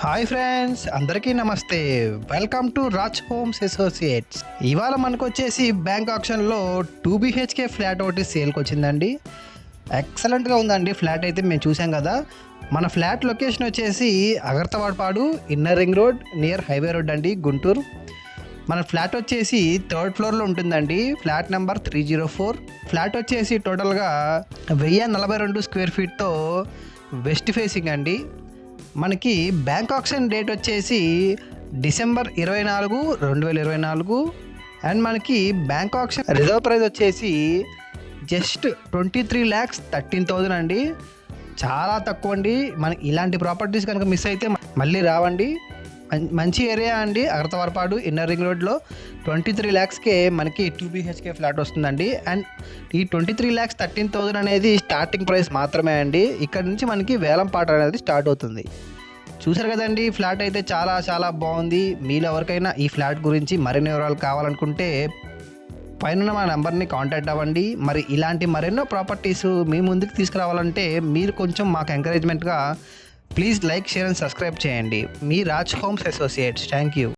Hi friends, అందరికీ నమస్తే. Welcome to Raj homes associates. ఇవాళ మనకు వచ్చేసి బ్యాంక్ ఆప్షన్లో 2 BHK ఫ్లాట్ ఒకటి సేల్కి వచ్చిందండి. ఎక్సలెంట్గా ఉందండి ఫ్లాట్ అయితే. మేము చూసాం కదా. మన ఫ్లాట్ లొకేషన్ వచ్చేసి Agarthavadapadu, inner ring road, near highway road అండి, గుంటూరు. మన ఫ్లాట్ వచ్చేసి 3rd ఫ్లోర్లో ఉంటుందండి. Flat number 304. ఫ్లాట్ వచ్చేసి టోటల్గా 1042 స్క్వేర్ ఫీట్తో వెస్ట్ ఫేసింగ్ అండి. మనకి బ్యాంక్ ఆప్షన్ డేట్ వచ్చేసి డిసెంబర్ 24, 2024. అండ్ మనకి బ్యాంక్ ఆప్షన్ రిజర్వ్ ప్రైస్ వచ్చేసి జస్ట్ 23,13,000 అండి. చాలా తక్కువ అండి. మనకి ఇలాంటి ప్రాపర్టీస్ కనుక మిస్ అయితే మళ్ళీ రావండి. మంచి ఏరియా అండి, అగర్తవాడపాడు, ఇన్నర్ రింగ్ రోడ్లో 23 lakhsకే మనకి 2 BHK ఫ్లాట్ వస్తుందండి. అండ్ ఈ 23,13,000 అనేది స్టార్టింగ్ ప్రైస్ మాత్రమే అండి. ఇక్కడ నుంచి మనకి వేలం పాట అనేది స్టార్ట్ అవుతుంది. చూసారు కదండి, ఫ్లాట్ అయితే చాలా చాలా బాగుంది. మీలో ఎవరికైనా ఈ ఫ్లాట్ గురించి మరిన్ని వివరాలు కావాలనుకుంటే పైన మా నెంబర్ని కాంటాక్ట్ అవ్వండి. మరి ఇలాంటి మరెన్నో ప్రాపర్టీస్ మీ ముందుకు తీసుకురావాలంటే మీరు కొంచెం మాకు ఎంకరేజ్మెంట్గా please like, share and subscribe చేయండి. మీ Raj homes associates. Thank you.